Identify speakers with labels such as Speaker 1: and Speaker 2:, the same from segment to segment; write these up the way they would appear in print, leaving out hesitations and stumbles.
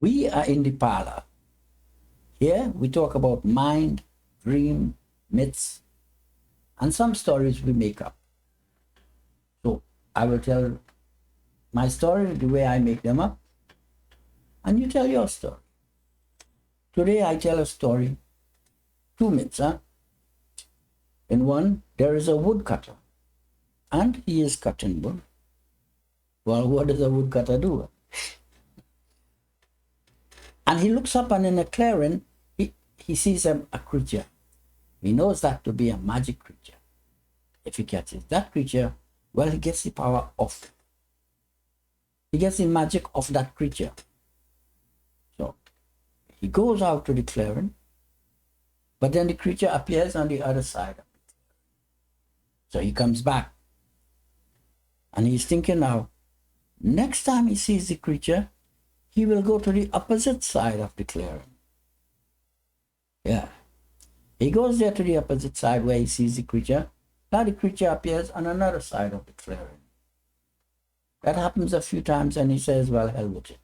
Speaker 1: We are in the parlor. Here we talk about mind, dream, myths, and some stories we make up. So I will tell my story the way I make them up, and you tell your story. Today I tell a story, two myths. In one, there is a woodcutter, and he is cutting wood. Well, what does a woodcutter do? And he looks up, and in a clearing, he sees a creature. He knows that to be a magic creature. If he catches that creature, well, he gets the power of it. He gets the magic of that creature. So he goes out to the clearing, but then the creature appears on the other side of it. So he comes back, and he's thinking now, next time he sees the creature, he will go to the opposite side of the clearing. Yeah. He goes there to the opposite side where he sees the creature. Now the creature appears on another side of the clearing. That happens a few times, and he says, well, hell with it.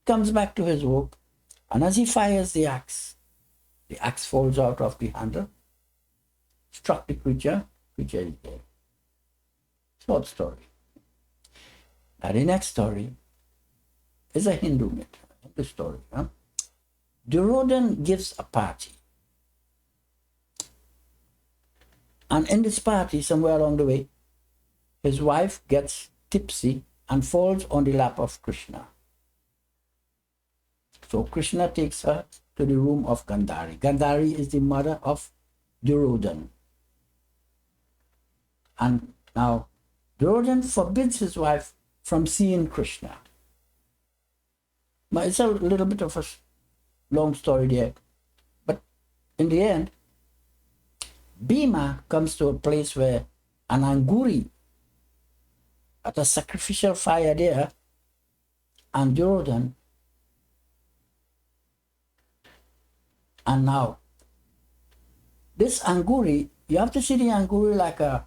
Speaker 1: Comes back to his work, and as he fires the axe falls out of the handle, struck the creature is dead. Short story. Now the next story is a Hindu myth, Hindu story. Duryodhan gives a party. And in this party, somewhere along the way, his wife gets tipsy and falls on the lap of Krishna. So Krishna takes her to the room of Gandhari. Gandhari is the mother of Duryodhan. And now Duryodhan forbids his wife from seeing Krishna. But it's a little bit of a long story there. But in the end, Bhima comes to a place where an anguri at a sacrificial fire there, and Duryodhan. And now, this anguri, you have to see the anguri like a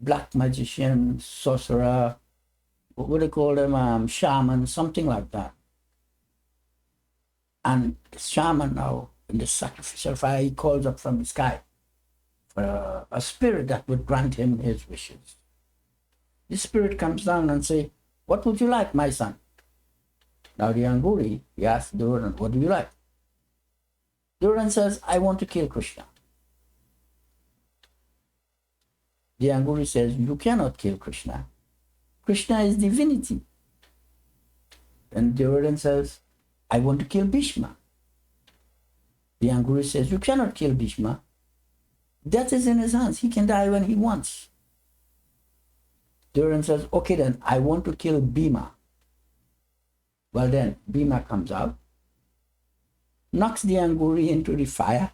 Speaker 1: black magician, sorcerer, what do they call them, shaman, something like that. And the shaman now, in the sacrificial fire, he calls up from the sky for a spirit that would grant him his wishes. The spirit comes down and say, what would you like, my son? Now the anguri, he asks Duryodhan, what do you like? Duryodhan says, I want to kill Krishna. The anguri says, you cannot kill Krishna. Krishna is divinity. Then Duryodhan says, I want to kill Bhishma. The anguri says, you cannot kill Bhishma. Death is in his hands. He can die when he wants. Duryodhan says, okay then, I want to kill Bhima. Well then, Bhima comes out, knocks the anguri into the fire.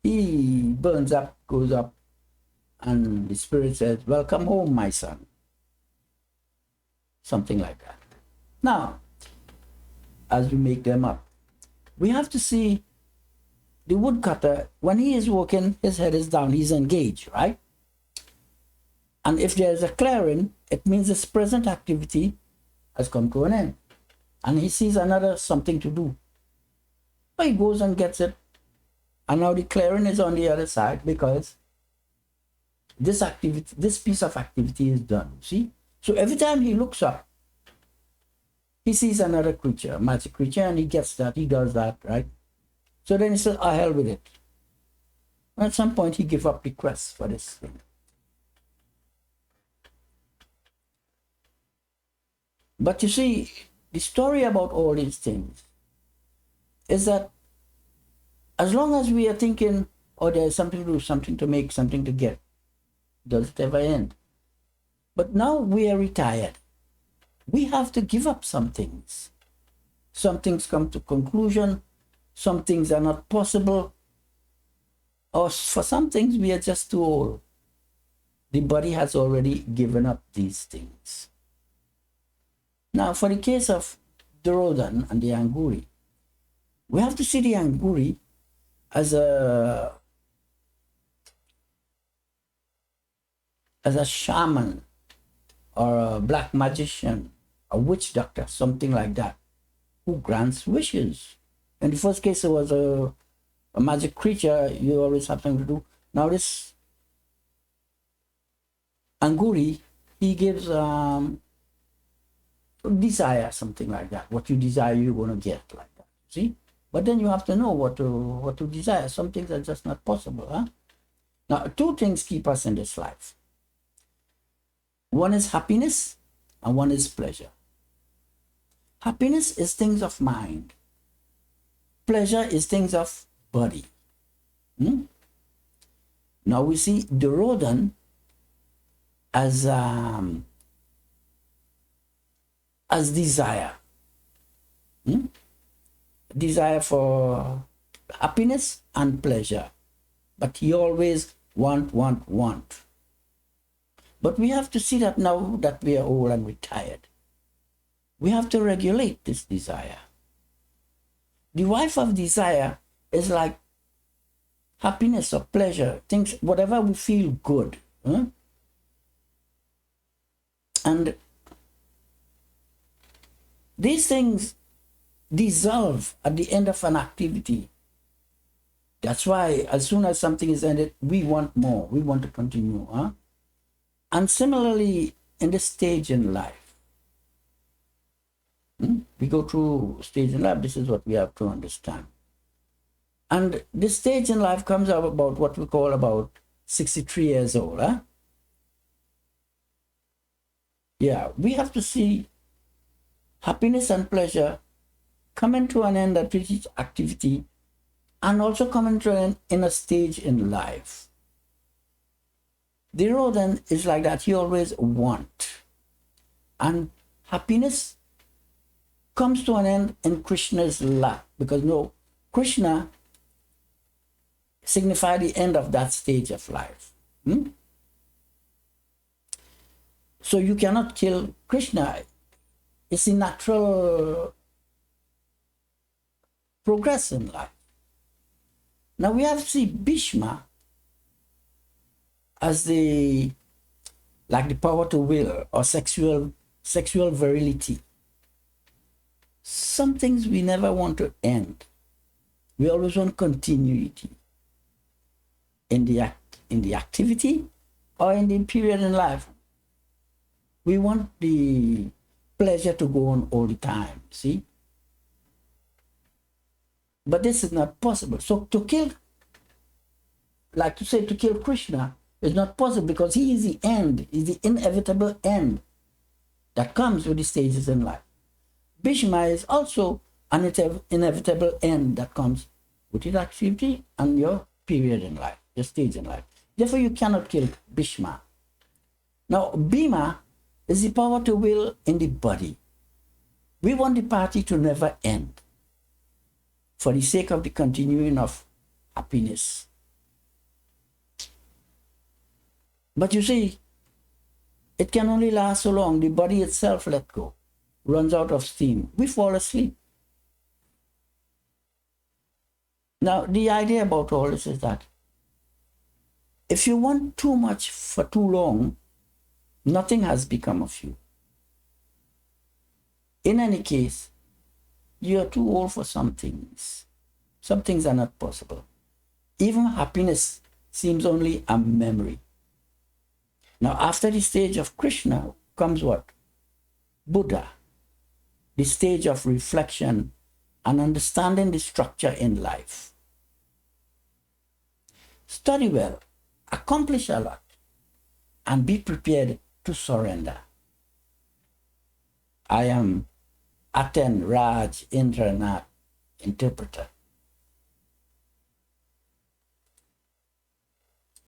Speaker 1: He burns up, goes up, and the spirit says, welcome home, my son. Something like that. Now, as we make them up, we have to see the woodcutter, when he is working, his head is down, he's engaged, right? And if there's a clearing, it means his present activity has come to an end. And he sees another something to do. So he goes and gets it. And now the clearing is on the other side because this piece of activity is done. See? So every time he looks up, he sees another creature, a magic creature, and he gets that, he does that, right? So then he says, oh, hell with it. And at some point he gives up the quest for this thing. But you see, the story about all these things is that as long as we are thinking, oh, there's something to do, something to make, something to get, does it ever end? But now we are retired. We have to give up some things. Some things come to conclusion. Some things are not possible. Or for some things, we are just too old. The body has already given up these things. Now, for the case of Duryodhan and the anguri, we have to see the anguri as a shaman or a black magician a witch doctor, something like that, who grants wishes. In the first case, it was a magic creature. You always have something to do. Now this Anguri, he gives desire, something like that. What you desire, you're going to get, like that. See? But then you have to know what to desire. Some things are just not possible. Huh? Now, two things keep us in this life. One is happiness and one is pleasure. Happiness is things of mind. Pleasure is things of body. Now we see the rodent as desire. Desire for happiness and pleasure. But he always want. But we have to see that now that we are old and retired. We have to regulate this desire. The wife of desire is like happiness or pleasure, things, whatever we feel good. And these things dissolve at the end of an activity. That's why as soon as something is ended, we want more. We want to continue. And similarly, in this stage in life, we go through stage in life. This is what we have to understand. And this stage in life comes up about what we call about 63 years old. Yeah, we have to see happiness and pleasure coming to an end at each activity, and also coming to an end in a stage in life. The rodent is like that. He always wants. And happiness comes to an end in Krishna's lap, because Krishna signifies the end of that stage of life. So you cannot kill Krishna. It's a natural progress in life. Now we have to see Bhishma as the power to will, or sexual virility. Some things we never want to end. We always want continuity in the activity or in the period in life. We want the pleasure to go on all the time, see? But this is not possible. So to kill Krishna is not possible, because he is the end, is the inevitable end that comes with the stages in life. Bhishma is also an inevitable end that comes with his activity and your period in life, your stage in life. Therefore, you cannot kill Bhishma. Now, Bhima is the power to will in the body. We want the party to never end for the sake of the continuing of happiness. But you see, it can only last so long. The body itself let go, runs out of steam. We fall asleep. Now, the idea about all this is that if you want too much for too long, nothing has become of you. In any case, you are too old for some things. Some things are not possible. Even happiness seems only a memory. Now, after the stage of Krishna comes what? Buddha. The stage of reflection and understanding the structure in life. Study well, accomplish a lot, and be prepared to surrender. I am Aten Raj Indranath, interpreter.